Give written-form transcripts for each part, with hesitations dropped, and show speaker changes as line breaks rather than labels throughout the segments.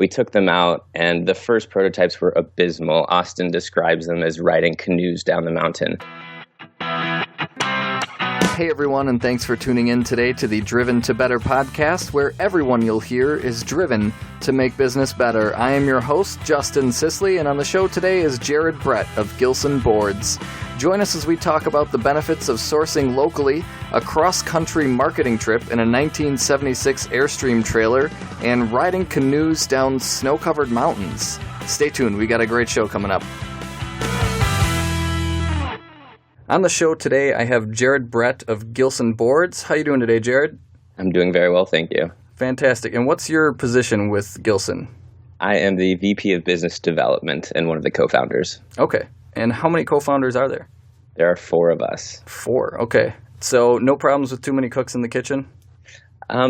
we took them out, and the first prototypes were abysmal. Austin describes them as riding canoes down the mountain.
Hey everyone, and thanks for tuning in today to the Driven to Better podcast, where everyone you'll hear is driven to make business better. I am your host, Justin Sisley, and on the show today is Jared Brett of Gilson Boards. Join us as we talk about the benefits of sourcing locally, a cross-country marketing trip in a 1976 Airstream trailer, and riding canoes down snow-covered mountains. Stay tuned, we got a great show coming up. On the show today, I have Jared Brett of Gilson Boards. How you doing today, Jared?
I'm doing very well, thank you.
Fantastic. And what's your position with Gilson?
I am the VP of Business Development and one of the co-founders.
Okay. And how many co-founders are there?
There are 4 of us.
4, okay. So no problems with too many cooks in the kitchen?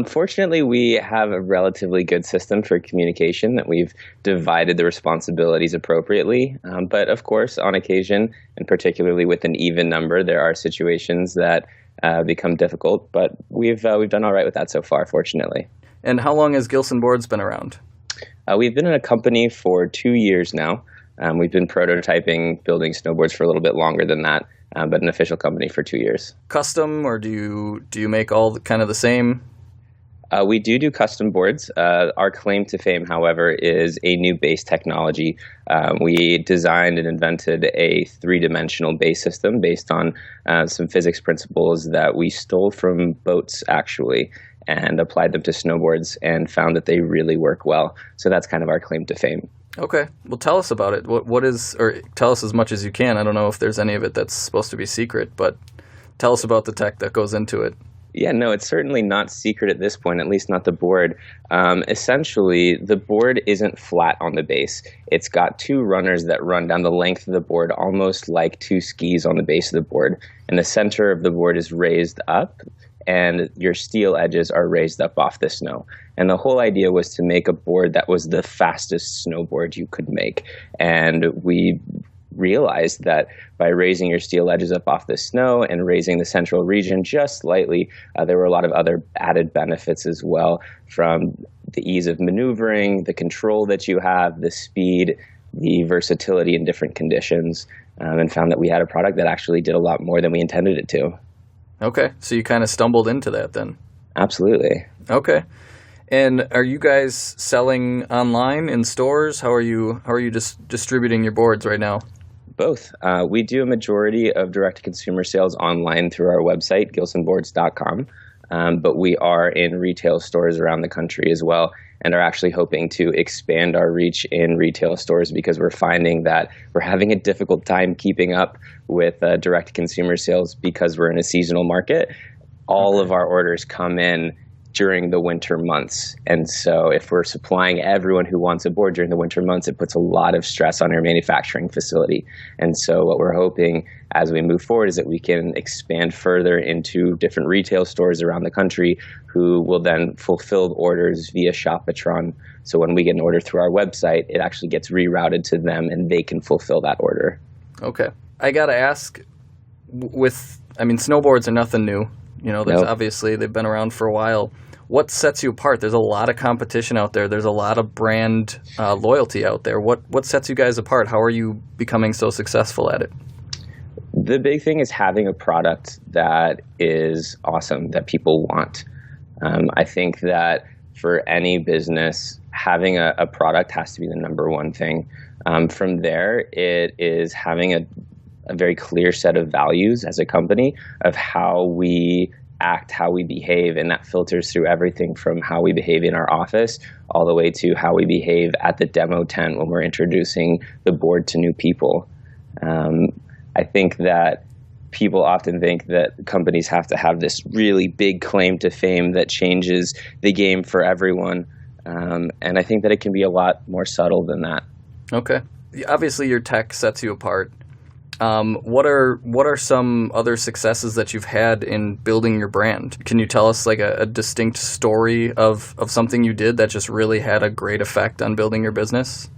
Fortunately, we have a relatively good system for communication that we've divided the responsibilities appropriately. But of course, on occasion, and particularly with an even number, there are situations that become difficult. But we've done all right with that so far, fortunately.
And how long has Gilson Boards been around?
We've been in a company for 2 years now. We've been prototyping, building snowboards for a little bit longer than that, but an official company for 2 years.
Custom, or do you make all kind of the same?
We do custom boards. Our claim to fame, however, is a new base technology. We designed and invented a 3-dimensional base system based on some physics principles that we stole from boats, actually, and applied them to snowboards and found that they really work well. So that's kind of our claim to fame.
Okay. Well, tell us about it. What is, or tell us as much as you can. I don't know if there's any of it that's supposed to be secret, but tell us about the tech that goes into it.
Yeah, no, it's certainly not secret at this point, at least not the board. Essentially, the board isn't flat on the base. It's got 2 runners that run down the length of the board, almost like 2 skis on the base of the board. And the center of the board is raised up, and your steel edges are raised up off the snow. And the whole idea was to make a board that was the fastest snowboard you could make. And we realized that by raising your steel edges up off the snow and raising the central region just slightly, there were a lot of other added benefits as well, from the ease of maneuvering, the control that you have, the speed, the versatility in different conditions, and found that we had a product that actually did a lot more than we intended it to.
Okay, so you kind of stumbled into that then?
Absolutely.
Okay. And are you guys selling online in stores? How are you distributing your boards right now?
Both. We do a majority of direct-to-consumer sales online through our website, gilsonboards.com, but we are in retail stores around the country as well, and are actually hoping to expand our reach in retail stores because we're finding that we're having a difficult time keeping up with direct-to-consumer sales because we're in a seasonal market. All of our orders come in during the winter months. And so if we're supplying everyone who wants a board during the winter months, it puts a lot of stress on our manufacturing facility. And so what we're hoping as we move forward is that we can expand further into different retail stores around the country who will then fulfill orders via Shopatron. So when we get an order through our website, it actually gets rerouted to them and they can fulfill that order.
Okay. I got to ask, snowboards are nothing new. There's obviously, they've been around for a while. What sets you apart? There's a lot of competition out there. There's a lot of brand loyalty out there. What sets you guys apart? How are you becoming so successful at it?
The big thing is having a product that is awesome, that people want. I think that for any business, having a product has to be the number one thing. From there, it is having a very clear set of values as a company of how we act, how we behave, and that filters through everything from how we behave in our office all the way to how we behave at the demo tent when we're introducing the board to new people. I think that people often think that companies have to have this really big claim to fame that changes the game for everyone, and I think that it can be a lot more subtle than that. Okay.
Obviously, your tech sets you apart. What are some other successes that you've had in building your brand? Can you tell us like a distinct story of something you did that just really had a great effect on building your business?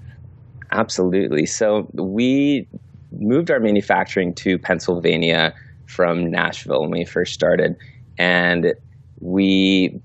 Absolutely. So we moved our manufacturing to Pennsylvania from Nashville when we first started, and we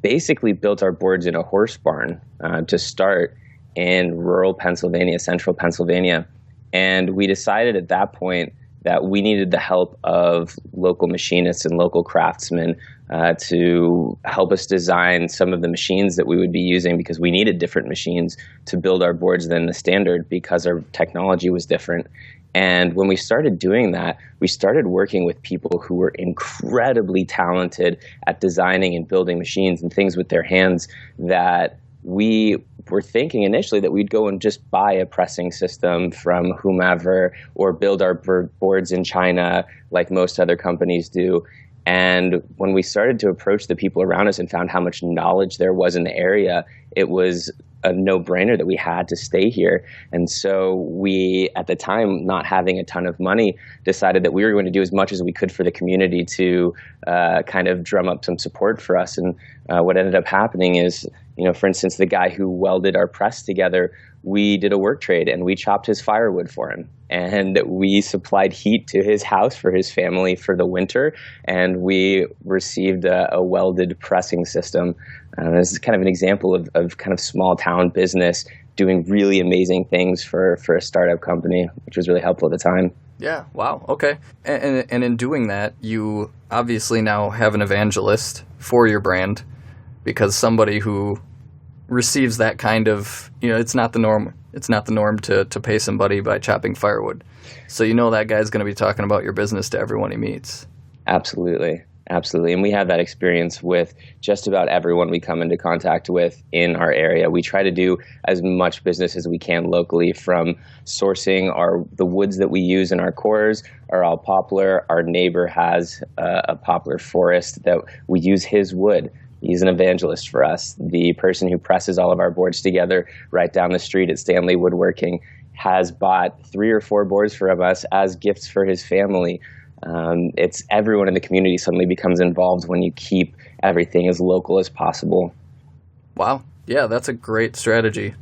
basically built our boards in a horse barn to start. in rural Pennsylvania, central Pennsylvania. And we decided at that point that we needed the help of local machinists and local craftsmen to help us design some of the machines that we would be using, because we needed different machines to build our boards than the standard, because our technology was different. And when we started doing that, we started working with people who were incredibly talented at designing and building machines and things with their hands, that we were thinking initially that we'd go and just buy a pressing system from whomever, or build our boards in China like most other companies do. And when we started to approach the people around us and found how much knowledge there was in the area, it was a no-brainer that we had to stay here. And so we, at the time, not having a ton of money, decided that we were going to do as much as we could for the community to kind of drum up some support for us. And what ended up happening is, for instance, the guy who welded our press together, we did a work trade and we chopped his firewood for him. And we supplied heat to his house for his family for the winter. And we received a welded pressing system. This is kind of an example of kind of small town business doing really amazing things for a startup company, which was really helpful at the time.
Yeah. Wow. Okay. And in doing that, you obviously now have an evangelist for your brand, because somebody who receives that kind of, it's not the norm. It's not the norm to pay somebody by chopping firewood. So that guy's going to be talking about your business to everyone he meets.
Absolutely. Absolutely. And we have that experience with just about everyone we come into contact with in our area. We try to do as much business as we can locally, from sourcing the woods that we use in our cores are all poplar. Our neighbor has a poplar forest that we use his wood. He's an evangelist for us. The person who presses all of our boards together right down the street at Stanley Woodworking has bought 3 or 4 boards from us as gifts for his family. It's everyone in the community suddenly becomes involved when you keep everything as local as possible.
Wow. Yeah, that's a great strategy.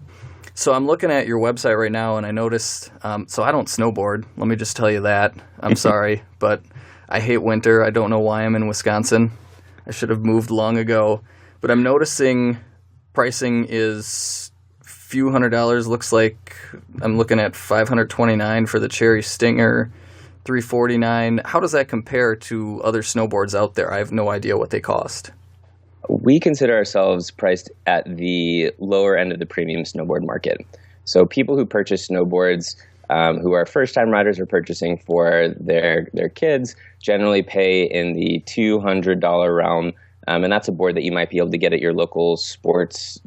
So I'm looking at your website right now, and I noticed, so I don't snowboard. Let me just tell you that. I'm sorry, but I hate winter. I don't know why I'm in Wisconsin. I should have moved long ago. But I'm noticing pricing is a few $100. Looks like I'm looking at $529 for the Cherry Stinger, $349. How does that compare to other snowboards out there? I have no idea what they cost.
We consider ourselves priced at the lower end of the premium snowboard market. So people who purchase snowboards, who are first-time riders or purchasing for their kids, generally pay in the $200 realm. And that's a board that you might be able to get at your local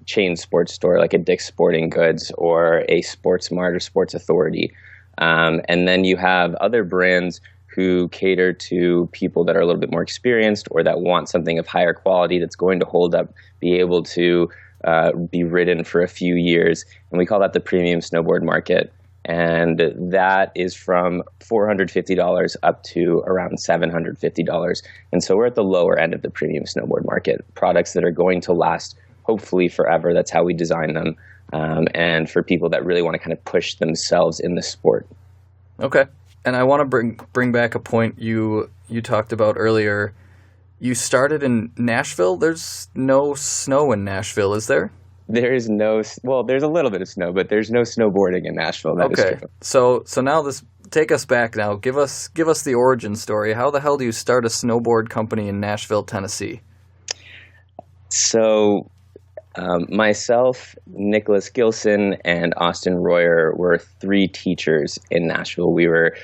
chain sports store, like a Dick's Sporting Goods or a Sports Mart or Sports Authority. And then you have other brands who cater to people that are a little bit more experienced, or that want something of higher quality that's going to hold up, be able to be ridden for a few years. And we call that the premium snowboard market. And that is from $450 up to around $750. And so we're at the lower end of the premium snowboard market. Products that are going to last, hopefully, forever. That's how we design them. And for people that really want to kind of push themselves in the sport.
Okay. And I want to bring back a point you talked about earlier. You started in Nashville. There's no snow in Nashville, is there?
There's there's a little bit of snow, but there's no snowboarding in Nashville. That is true.
So now take us back now. Give us the origin story. How the hell do you start a snowboard company in Nashville, Tennessee?
So myself, Nicholas Gilson, and Austin Royer were 3 teachers in Nashville. We were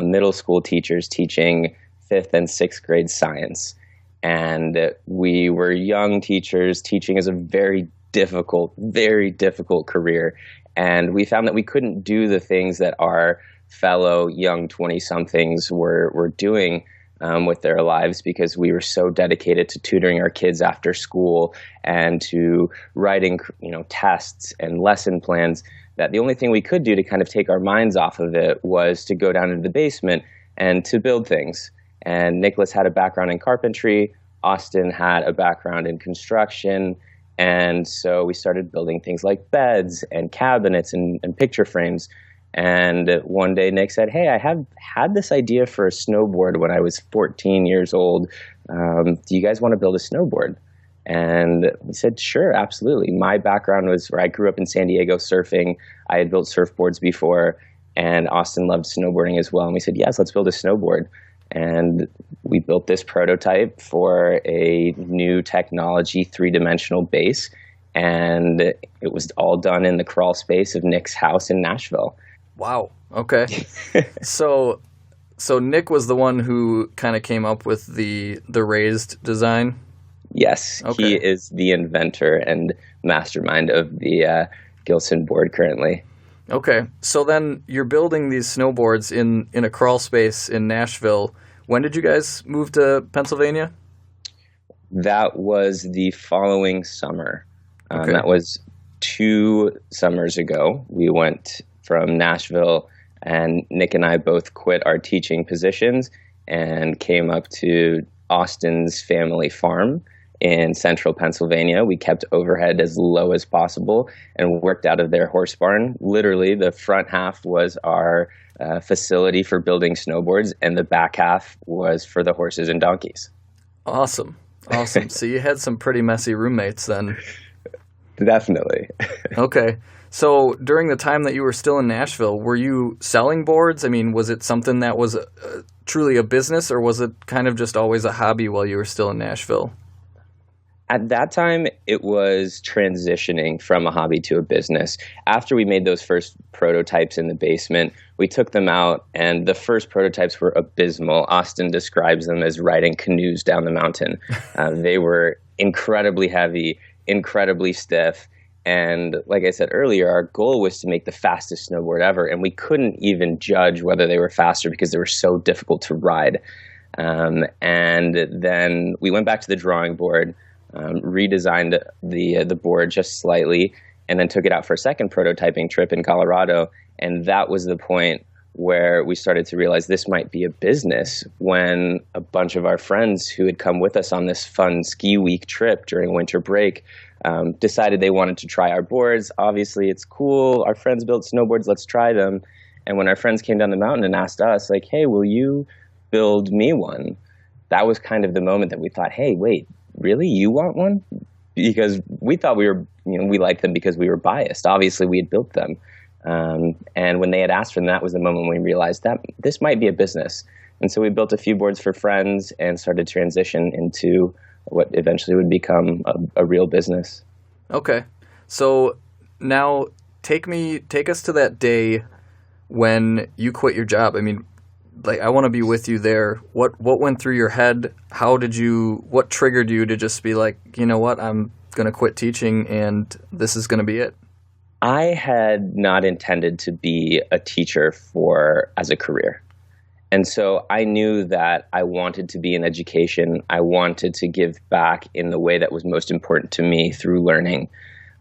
middle school teachers teaching 5th and 6th grade science. And we were young teachers. Teaching is a very difficult career. And we found that we couldn't do the things that our fellow young 20-somethings were doing with their lives, because we were so dedicated to tutoring our kids after school and to writing, tests and lesson plans, that the only thing we could do to kind of take our minds off of it was to go down into the basement and to build things. And Nicholas had a background in carpentry. Austin had a background in construction. And so we started building things like beds and cabinets and picture frames. And one day Nick said, "Hey, I have had this idea for a snowboard when I was 14 years old. Do you guys want to build a snowboard?" And we said, sure, absolutely. My background was where I grew up in San Diego surfing. I had built surfboards before, and Austin loved snowboarding as well. And we said, yes, let's build a snowboard. And we built this prototype for a new technology, three-dimensional base. And it was all done in the crawl space of Nick's house in Nashville.
Wow. Okay. So Nick was the one who kind of came up with the raised design?
Yes. Okay. He is the inventor and mastermind of the Gilson board currently.
Okay. So then you're building these snowboards in a crawl space in Nashville. When did you guys move to Pennsylvania?
That was the following summer.
Okay.
That was 2 summers ago. We went from Nashville, and Nick and I both quit our teaching positions and came up to Austin's family farm in central Pennsylvania. We kept overhead as low as possible and worked out of their horse barn. Literally, the front half was our facility for building snowboards, and the back half was for the horses and donkeys.
Awesome. So you had some pretty messy roommates then.
Definitely.
Okay. So during the time that you were still in Nashville, were you selling boards? I mean, was it something that was truly a business, or was it kind of just always a hobby while you were still in Nashville?
At that time, it was transitioning from a hobby to a business. After we made those first prototypes in the basement, we took them out, and the first prototypes were abysmal. Austin describes them as riding canoes down the mountain. They were incredibly heavy, incredibly stiff. And like I said earlier, our goal was to make the fastest snowboard ever, and we couldn't even judge whether they were faster because they were so difficult to ride. And then we went back to the drawing board, redesigned the board just slightly, and then took it out for a second prototyping trip in Colorado. And that was the point where we started to realize this might be a business, when a bunch of our friends who had come with us on this fun ski week trip during winter break decided they wanted to try our boards. Obviously, it's cool. Our friends built snowboards. Let's try them. And when our friends came down the mountain and asked us, like, hey, will you build me one? That was kind of the moment that we thought, hey, wait, really? You want one? Because we thought we liked them because we were biased. Obviously, we had built them. And when they had asked for them, that was the moment when we realized that this might be a business. And so we built a few boards for friends and started to transition into what eventually would become a real business.
Okay. So now take us to that day when you quit your job. I mean, like, I want to be with you there. What went through your head? What triggered you to just be like, you know what, I'm going to quit teaching and this is going to be it?
I had not intended to be a teacher as a career. And so I knew that I wanted to be in education. I wanted to give back in the way that was most important to me through learning.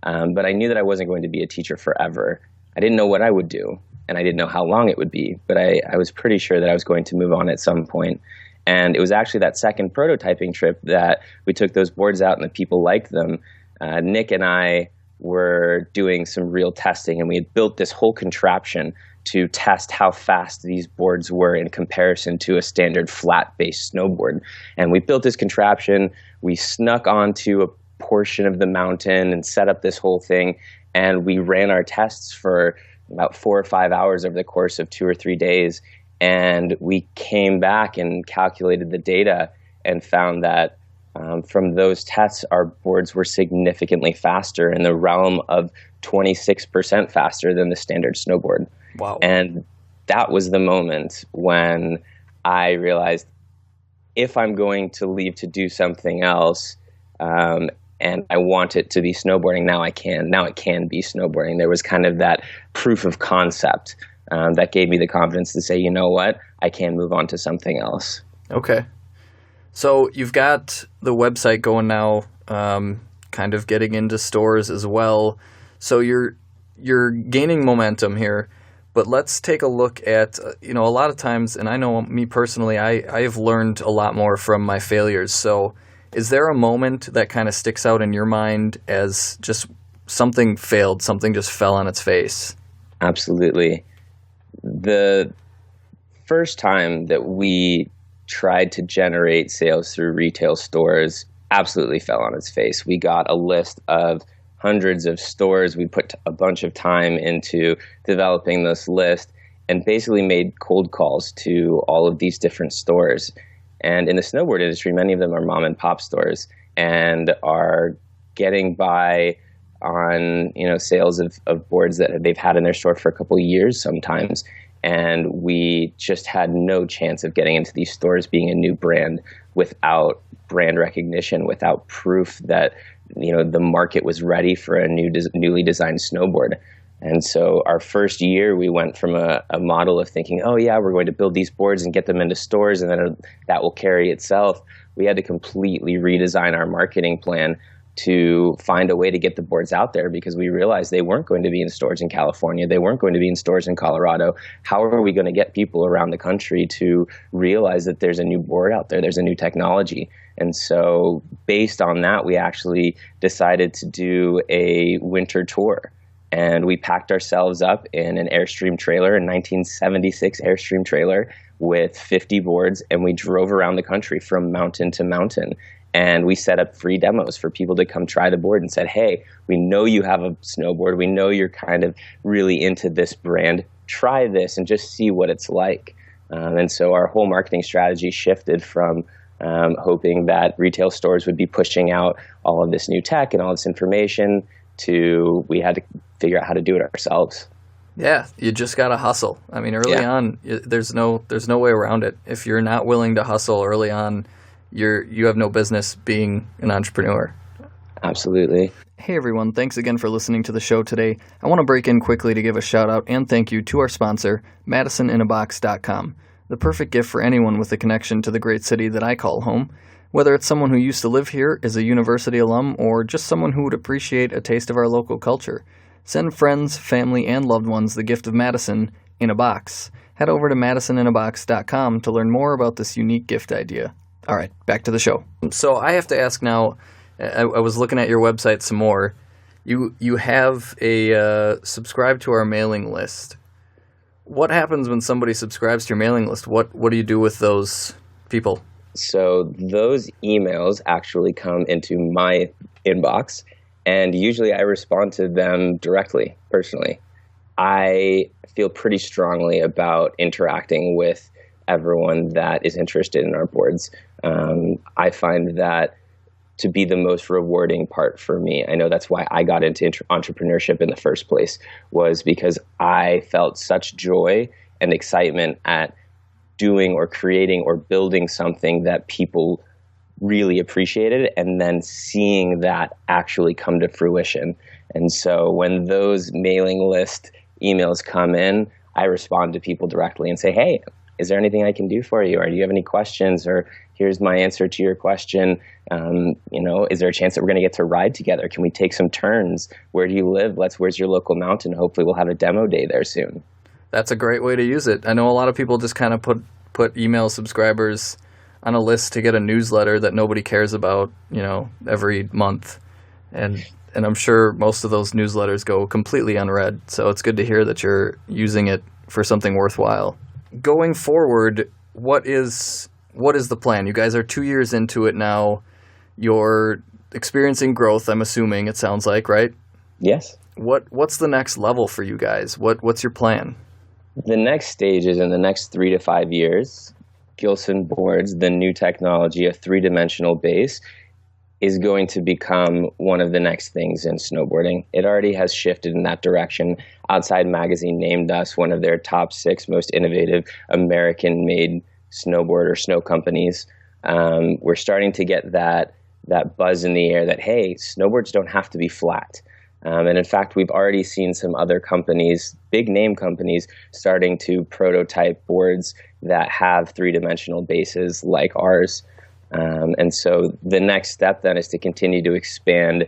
But I knew that I wasn't going to be a teacher forever. I didn't know what I would do, and I didn't know how long it would be. But I was pretty sure that I was going to move on at some point. And it was actually that second prototyping trip that we took those boards out and the people liked them. Nick and I were doing some real testing, and we had built this whole contraption to test how fast these boards were in comparison to a standard flat-based snowboard. And we built this contraption. We snuck onto a portion of the mountain and set up this whole thing. And we ran our tests for about 4 or 5 hours over the course of 2 or 3 days. And we came back and calculated the data and found that from those tests, our boards were significantly faster, in the realm of 26% faster than the standard snowboard.
Wow.
And that was the moment when I realized, if I'm going to leave to do something else, and I want it to be snowboarding, now it can be snowboarding. There was kind of that proof of concept that gave me the confidence to say, you know what, I can move on to something else.
Okay. So you've got the website going now, kind of getting into stores as well. So you're gaining momentum here. But let's take a look at, a lot of times, and I know me personally, I have learned a lot more from my failures. So is there a moment that kind of sticks out in your mind as just something failed, something just fell on its face?
Absolutely. The first time that we tried to generate sales through retail stores, absolutely fell on its face. We got a list of hundreds of stores. We put a bunch of time into developing this list and basically made cold calls to all of these different stores. And in the snowboard industry, many of them are mom and pop stores and are getting by on, sales of boards that they've had in their store for a couple of years sometimes. And we just had no chance of getting into these stores being a new brand without brand recognition, without proof that, the market was ready for a newly designed snowboard. And so our first year, we went from a model of thinking, oh yeah, we're going to build these boards and get them into stores and then that will carry itself. We had to completely redesign our marketing plan to find a way to get the boards out there because we realized they weren't going to be in stores in California. They weren't going to be in stores in Colorado. How are we going to get people around the country to realize that there's a new board out there, there's a new technology? And so based on that, we actually decided to do a winter tour. And we packed ourselves up in an Airstream trailer, a 1976 Airstream trailer with 50 boards, and we drove around the country from mountain to mountain. And we set up free demos for people to come try the board and said, hey, we know you have a snowboard. We know you're kind of really into this brand. Try this and just see what it's like. And so our whole marketing strategy shifted from hoping that retail stores would be pushing out all of this new tech and all this information to we had to figure out how to do it ourselves.
Yeah, you just got to hustle. I mean, early on, there's no way around it. If you're not willing to hustle early on, you have no business being an entrepreneur.
Absolutely.
Hey everyone, thanks again for listening to the show today. I want to break in quickly to give a shout out and thank you to our sponsor, MadisonInAbox.com, the perfect gift for anyone with a connection to the great city that I call home. Whether it's someone who used to live here, is a university alum, or just someone who would appreciate a taste of our local culture, send friends, family, and loved ones the gift of Madison in a box. Head over to MadisonInAbox.com to learn more about this unique gift idea. All right, back to the show. So I have to ask now, I was looking at your website some more. You have a subscribe to our mailing list. What happens when somebody subscribes to your mailing list? What do you do with those people?
So those emails actually come into my inbox, and usually I respond to them directly, personally. I feel pretty strongly about interacting with everyone that is interested in our boards. I find that to be the most rewarding part for me. I know that's why I got into entrepreneurship in the first place, was because I felt such joy and excitement at doing or creating or building something that people really appreciated and then seeing that actually come to fruition. And so when those mailing list emails come in, I respond to people directly and say, hey, is there anything I can do for you? Or do you have any questions? Or here's my answer to your question. Is there a chance that we're going to get to ride together? Can we take some turns? Where do you live? Where's your local mountain? Hopefully we'll have a demo day there soon.
That's a great way to use it. I know a lot of people just kind of put email subscribers on a list to get a newsletter that nobody cares about, every month. And I'm sure most of those newsletters go completely unread. So it's good to hear that you're using it for something worthwhile. Going forward, what is the plan? You guys are 2 years into it now. You're experiencing growth, I'm assuming, it sounds like, right?
Yes.
What's the next level for you guys? What's your plan?
The next stage is in the next 3 to 5 years. Gilson Boards, the new technology, a three-dimensional base, is going to become one of the next things in snowboarding. It already has shifted in that direction. Outside Magazine named us one of their top 6 most innovative American-made snowboard or snow companies. We're starting to get that buzz in the air that, hey, snowboards don't have to be flat. And in fact, we've already seen some other companies, big name companies, starting to prototype boards that have three-dimensional bases like ours. And so the next step then is to continue to expand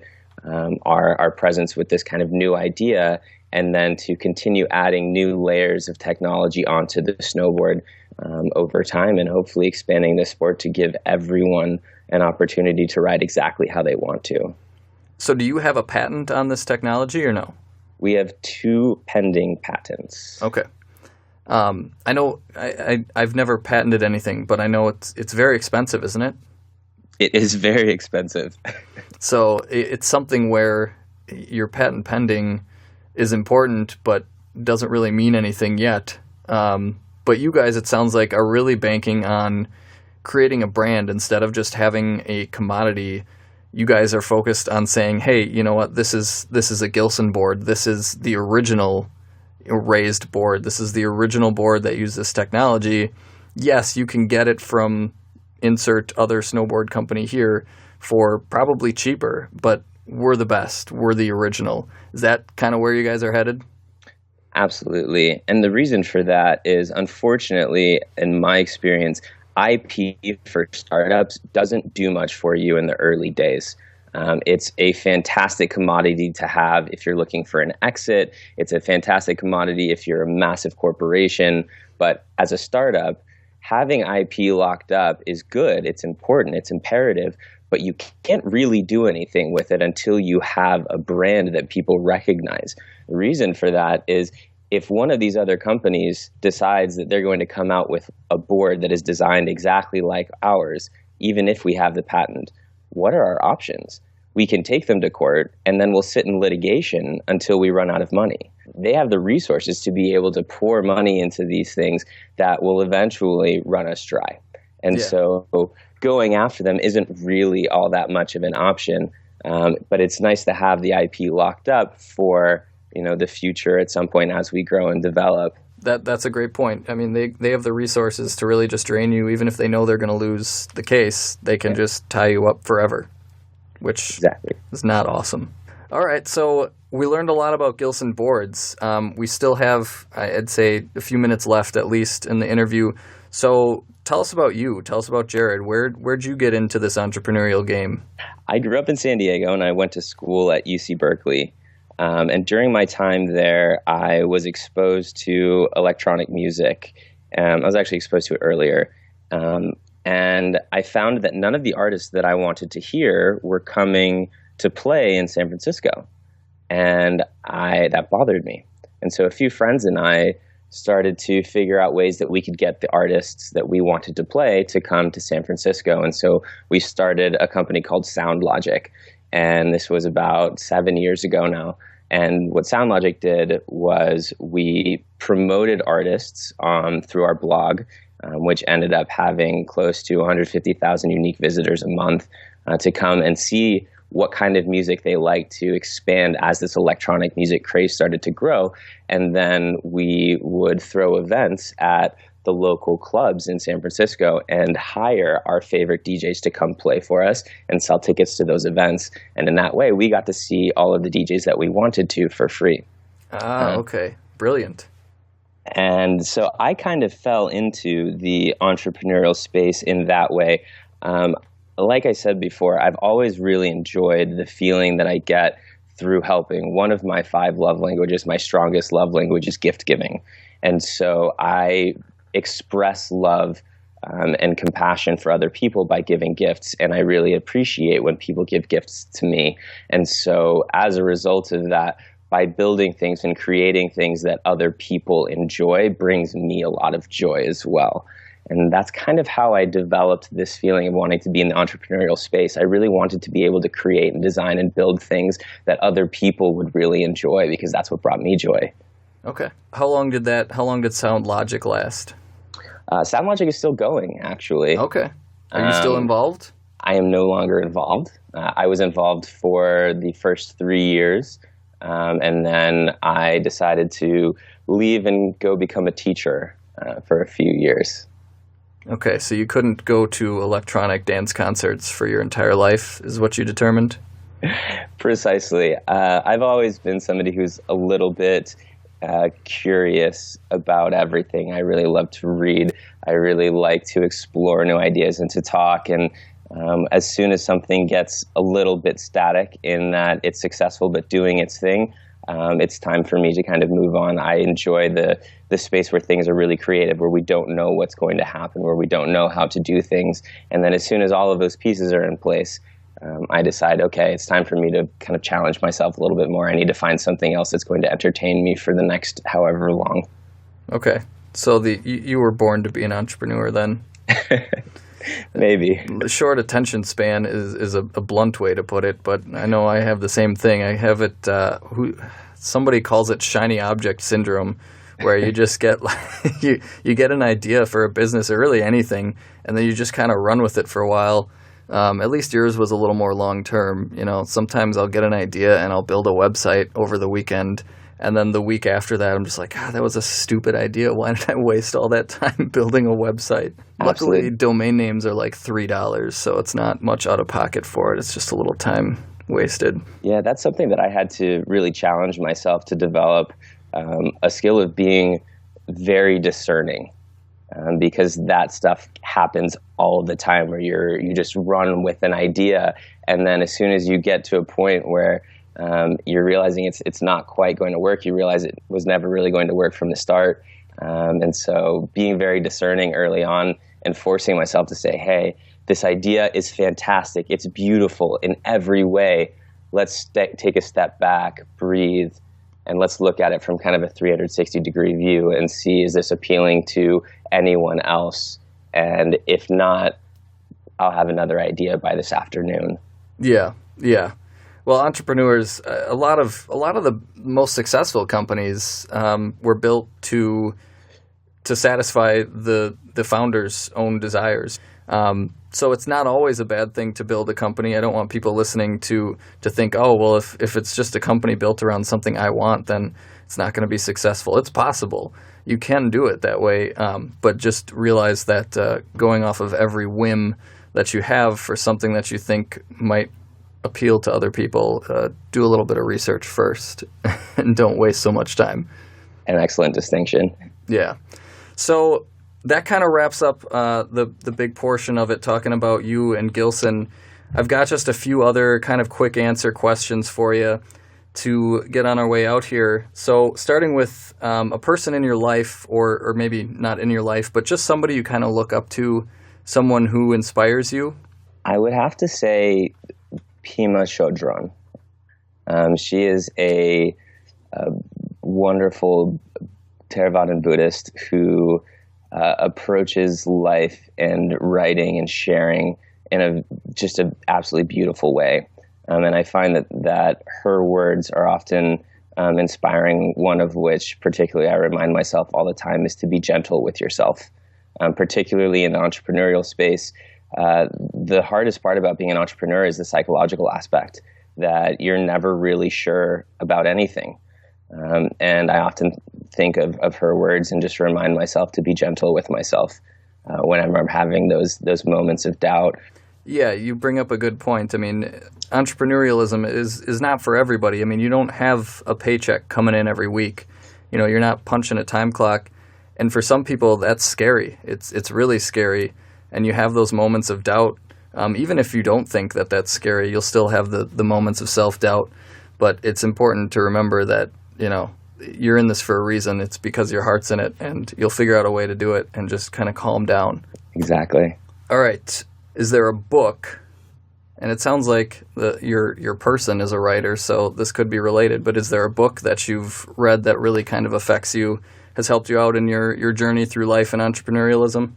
our presence with this kind of new idea, and then to continue adding new layers of technology onto the snowboard over time, and hopefully expanding the sport to give everyone an opportunity to ride exactly how they want to.
So do you have a patent on this technology or no?
We have 2 pending patents.
Okay. I know I've never patented anything, but I know it's very expensive, isn't it?
It is very expensive.
So it's something where your patent pending is important, but doesn't really mean anything yet. But you guys, it sounds like, are really banking on creating a brand instead of just having a commodity. You guys are focused on saying, hey, you know what, this is a Gilson board. This is the original raised board. This is the original board that uses this technology. Yes, you can get it from insert other snowboard company here for probably cheaper, but we're the best. We're the original. Is that kind of where you guys are headed?
Absolutely. And the reason for that is, unfortunately, in my experience, IP for startups doesn't do much for you in the early days. It's a fantastic commodity to have if you're looking for an exit. It's a fantastic commodity if you're a massive corporation. But as a startup, having IP locked up is good. It's important. It's imperative. But you can't really do anything with it until you have a brand that people recognize. The reason for that is, if one of these other companies decides that they're going to come out with a board that is designed exactly like ours, even if we have the patent, what are our options? We can take them to court, and then we'll sit in litigation until we run out of money. They have the resources to be able to pour money into these things that will eventually run us dry. And so going after them isn't really all that much of an option, but it's nice to have the IP locked up for the future at some point as we grow and develop.
That's a great point. I mean, they have the resources to really just drain you. Even if they know they're going to lose the case, they can just tie you up forever, which is not awesome. All right, so we learned a lot about Gilson Boards. We still have, I'd say, a few minutes left at least in the interview. So tell us about you. Tell us about Jared. Where'd you get into this entrepreneurial game?
I grew up in San Diego, and I went to school at UC Berkeley. And during my time there, I was exposed to electronic music. I was actually exposed to it earlier. And I found that none of the artists that I wanted to hear were coming to play in San Francisco. And that bothered me. And so a few friends and I started to figure out ways that we could get the artists that we wanted to play to come to San Francisco. And so we started a company called Sound Logic. And this was about 7 years ago now. And what Sound Logic did was we promoted artists through our blog, which ended up having close to 150,000 unique visitors a month to come and see what kind of music they like to expand as this electronic music craze started to grow. And then we would throw events at the local clubs in San Francisco and hire our favorite DJs to come play for us and sell tickets to those events. And in that way, we got to see all of the DJs that we wanted to for free.
Okay. Brilliant.
And so I kind of fell into the entrepreneurial space in that way. Like I said before, I've always really enjoyed the feeling that I get through helping. One of my 5 love languages, my strongest love language, is gift giving. And so I express love and compassion for other people by giving gifts, and I really appreciate when people give gifts to me. And so as a result of that, by building things and creating things that other people enjoy brings me a lot of joy as well. And that's kind of how I developed this feeling of wanting to be in the entrepreneurial space. I really wanted to be able to create and design and build things that other people would really enjoy, because that's what brought me joy.
Okay. How long did Sound Logic last?
Sound Logic is still going, actually.
Okay. Are you still involved?
I am no longer involved. I was involved for the first 3 years, and then I decided to leave and go become a teacher for a few years.
Okay, so you couldn't go to electronic dance concerts for your entire life, is what you determined?
Precisely. I've always been somebody who's a little bit curious about everything. I really love to read. I really like to explore new ideas and to talk. And as soon as something gets a little bit static in that it's successful but doing its thing, it's time for me to kind of move on. I enjoy the space where things are really creative, where we don't know what's going to happen, where we don't know how to do things. And then as soon as all of those pieces are in place, I decide, okay, it's time for me to kind of challenge myself a little bit more. I need to find something else that's going to entertain me for the next however long.
Okay. So you were born to be an entrepreneur then?
Maybe.
Short attention span is a blunt way to put it, but I know I have the same thing. I have it, somebody calls it shiny object syndrome, where you just get you get an idea for a business or really anything, and then you just kind of run with it for a while. At least yours was a little more long term. Sometimes I'll get an idea and I'll build a website over the weekend, and then the week after that, I'm just like, that was a stupid idea. Why did I waste all that time building a website?
Absolutely.
Luckily, domain names are like $3, so it's not much out of pocket for it. It's just a little time wasted.
Yeah, that's something that I had to really challenge myself to develop, a skill of being very discerning, because that stuff happens all the time where you just run with an idea, and then as soon as you get to a point where you're realizing it's not quite going to work, you realize it was never really going to work from the start. And so being very discerning early on and forcing myself to say, hey, this idea is fantastic. It's beautiful in every way. Let's take a step back, breathe, and let's look at it from kind of a 360-degree view and see, is this appealing to anyone else? And if not, I'll have another idea by this afternoon.
Yeah. Well, entrepreneurs, a lot of the most successful companies were built to satisfy the founder's own desires. So it's not always a bad thing to build a company. I don't want people listening to think, oh, well, if it's just a company built around something I want, then it's not going to be successful. It's possible. You can do it that way, but just realize that going off of every whim that you have for something that you think might appeal to other people, do a little bit of research first and don't waste so much time.
An excellent distinction.
Yeah. So that kind of wraps up the big portion of it, talking about you and Gilson. I've got just a few other kind of quick answer questions for you to get on our way out here. So starting with a person in your life, or maybe not in your life, but just somebody you kind of look up to, someone who inspires you.
I would have to say Pema Chodron. She is a wonderful Theravadan Buddhist who approaches life and writing and sharing in just an absolutely beautiful way. And I find that her words are often inspiring, one of which particularly I remind myself all the time is to be gentle with yourself, particularly in the entrepreneurial space. The hardest part about being an entrepreneur is the psychological aspect, that you're never really sure about anything. And I often think of her words and just remind myself to be gentle with myself when I'm having those moments of doubt.
Yeah, you bring up a good point. I mean, entrepreneurialism is not for everybody. I mean, you don't have a paycheck coming in every week. You're not punching a time clock. And for some people, that's scary. It's really scary. And you have those moments of doubt. Even if you don't think that that's scary, you'll still have the moments of self-doubt. But it's important to remember that, you're in this for a reason. It's because your heart's in it, and you'll figure out a way to do it and just kind of calm down.
Exactly.
All right. Is there a book? And it sounds like your person is a writer, so this could be related. But is there a book that you've read that really kind of affects you, has helped you out in your journey through life and entrepreneurialism?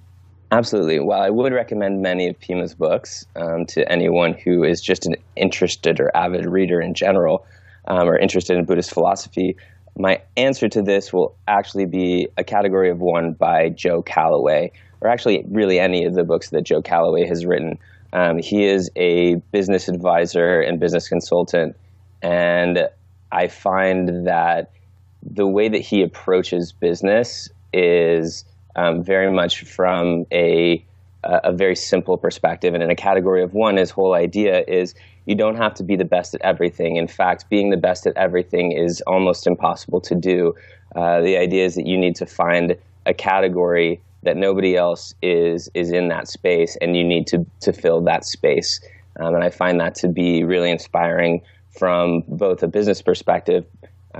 Absolutely. Well, I would recommend many of Pema's books to anyone who is just an interested or avid reader in general, or interested in Buddhist philosophy. My answer to this will actually be a category of one by Joe Calloway, or actually really any of the books that Joe Calloway has written. He is a business advisor and business consultant, and I find that the way that he approaches business is very much from a very simple perspective. And in a category of one, his whole idea is you don't have to be the best at everything. In fact, being the best at everything is almost impossible to do. The idea is that you need to find a category that nobody else is in that space, and you need to fill that space. And I find that to be really inspiring from both a business perspective.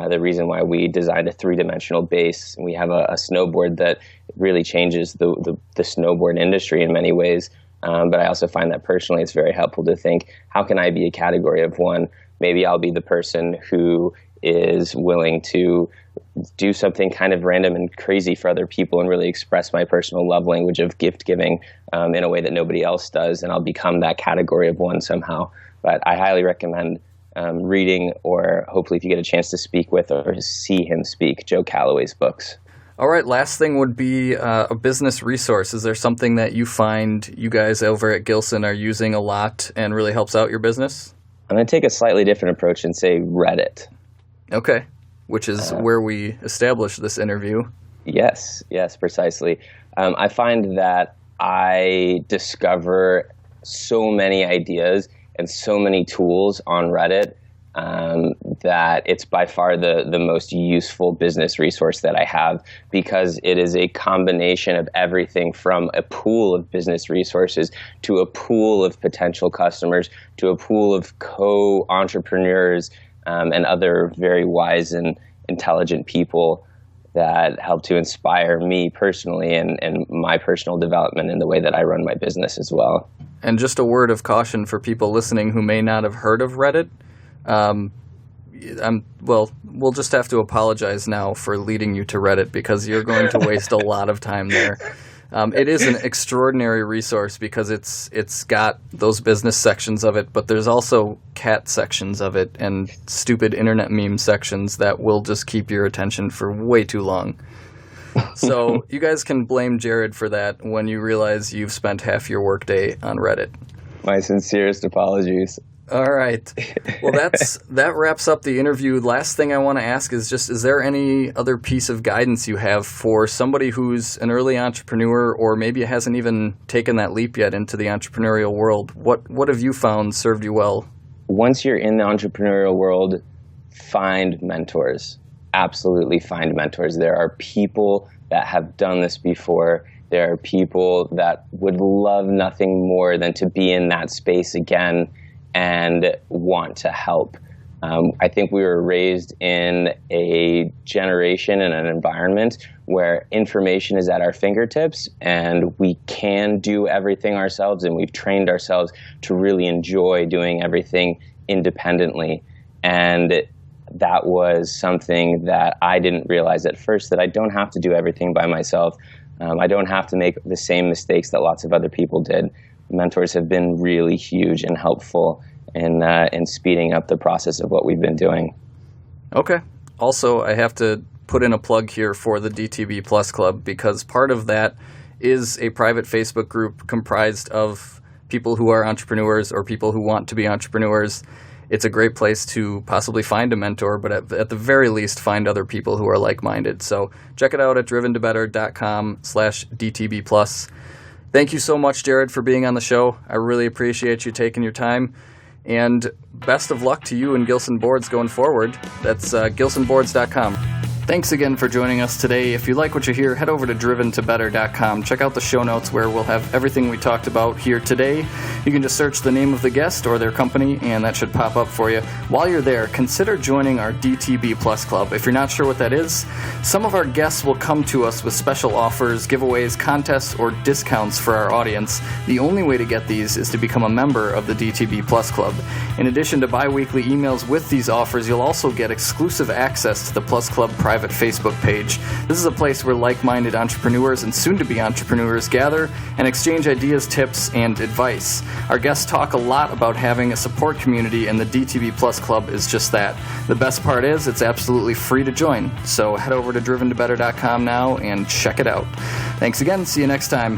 The reason why we designed a three-dimensional base, we have a snowboard that really changes the snowboard industry in many ways. But I also find that personally it's very helpful to think, how can I be a category of one? Maybe I'll be the person who is willing to do something kind of random and crazy for other people and really express my personal love language of gift giving in a way that nobody else does, and I'll become that category of one somehow. But I highly recommend reading, or hopefully if you get a chance to speak with or see him speak, Joe Calloway's books.
All right, last thing would be a business resource. Is there something that you find you guys over at Gilson are using a lot and really helps out your business?
I'm going to take a slightly different approach and say Reddit.
Okay, which is where we established this interview.
Yes, precisely. I find that I discover so many ideas and so many tools on Reddit that it's by far the most useful business resource that I have, because it is a combination of everything from a pool of business resources to a pool of potential customers to a pool of co-entrepreneurs and other very wise and intelligent people that help to inspire me personally and my personal development in the way that I run my business as well.
And just a word of caution for people listening who may not have heard of Reddit. We'll just have to apologize now for leading you to Reddit, because you're going to waste a lot of time there. It is an extraordinary resource because it's got those business sections of it, but there's also cat sections of it and stupid internet meme sections that will just keep your attention for way too long. So you guys can blame Jared for that when you realize you've spent half your workday on Reddit.
My sincerest apologies.
All right. Well, that wraps up the interview. Last thing I want to ask is there any other piece of guidance you have for somebody who's an early entrepreneur, or maybe hasn't even taken that leap yet into the entrepreneurial world? What have you found served you well?
Once you're in the entrepreneurial world, find mentors. Absolutely find mentors. There are people that have done this before. There are people that would love nothing more than to be in that space again and want to help. I think we were raised in a generation and an environment where information is at our fingertips and we can do everything ourselves, and we've trained ourselves to really enjoy doing everything independently. And that was something that I didn't realize at first, that I don't have to do everything by myself. I don't have to make the same mistakes that lots of other people did. Mentors have been really huge and helpful in speeding up the process of what we've been doing.
Okay. Also, I have to put in a plug here for the DTB Plus Club, because part of that is a private Facebook group comprised of people who are entrepreneurs or people who want to be entrepreneurs. It's a great place to possibly find a mentor, but at the very least, find other people who are like-minded. So check it out at driventobetter.com/DTB Plus. Thank you so much, Jared, for being on the show. I really appreciate you taking your time. And best of luck to you and Gilson Boards going forward. That's gilsonboards.com. Thanks again for joining us today. If you like what you hear, head over to driventobetter.com. Check out the show notes where we'll have everything we talked about here today. You can just search the name of the guest or their company, and that should pop up for you. While you're there, consider joining our DTB Plus Club. If you're not sure what that is, some of our guests will come to us with special offers, giveaways, contests, or discounts for our audience. The only way to get these is to become a member of the DTB Plus Club. In addition to bi-weekly emails with these offers, you'll also get exclusive access to the Plus Club private Facebook page. This is a place where like-minded entrepreneurs and soon-to-be entrepreneurs gather and exchange ideas, tips, and advice. Our guests talk a lot about having a support community, and the DTB Plus Club is just that. The best part is it's absolutely free to join. So head over to driventobetter.com now and check it out. Thanks again. See you next time.